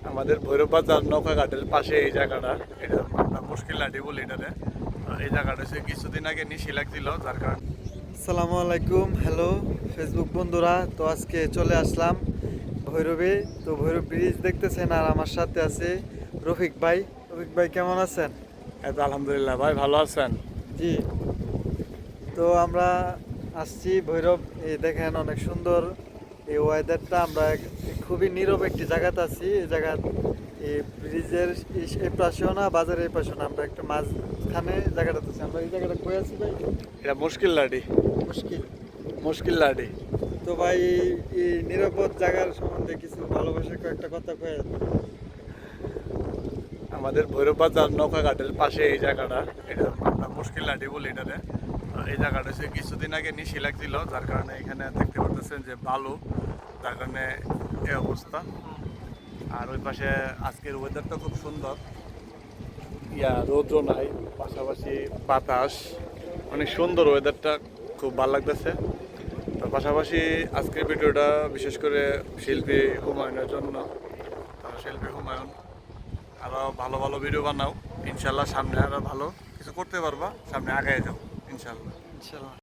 আমাদের ভৈরব বাজার নৌকাঘাটের পাশে এই জায়গাটা, এটা আমরা মুশকিল লাঠি বলি এটাতে। এই জায়গাটা হচ্ছে কিছুদিন আগে নিশি লাগছিল, যার কারণে। আসসালামু আলাইকুম, হ্যালো ফেসবুক বন্ধুরা। তো আজকে চলে আসলাম ভৈরবে। তো ভৈরব ব্রিজ দেখতেছেন, আর আমার সাথে আছে রফিক ভাই। রফিক ভাই কেমন আছেন? এই তো আলহামদুলিল্লাহ ভাই, ভালো আছেন? জি। তো আমরা আসছি ভৈরব, এই দেখেন অনেক সুন্দর এই ওয়েদারটা। আমরা খুবই নীরব একটি জায়গাতে আছি। এই জায়গা এই ব্রিজের এই পাশেও না, বাজারের এই পাশেও না, আমরা একটা মাঝখানে জায়গাটাতে আছি। আমরা এই জায়গাটা কই আছি ভাই? এটা মুশকিল লাঠি। মুশকিল। মুশকিল লাঠি। তো ভাই এই নিরাপদ জায়গার সম্বন্ধে কিছু ভালোবাসার কয়েকটা কথা কয়ে। আমাদের ভৈরব বাজার নৌকাঘাটের পাশে এই জায়গাটা, এটা আমরা মুশকিল লাঠি বলি এটাতে। এই জায়গাটা হচ্ছে কিছুদিন আগে নিশি লাগছিল, যার কারণে এখানে দেখতে পাচ্ছেন যে বালু, যার কারণে এই অবস্থা। আর ওই পাশে আজকের ওয়েদারটা খুব সুন্দর, রৌদ্র নাই, পাশাপাশি বাতাস, অনেক সুন্দর ওয়েদারটা, খুব ভালো লাগতেছে। তার পাশাপাশি আজকের ভিডিওটা বিশেষ করে শিল্পী হুমায়ুনের জন্য। শিল্পী হুমায়ুন, আরও ভালো ভালো ভিডিও বানাও ইনশাল্লাহ, সামনে আরও ভালো কিছু করতে পারবা, সামনে আগায় যাও ইনশাল্লাহ। ইনশাল্লাহ।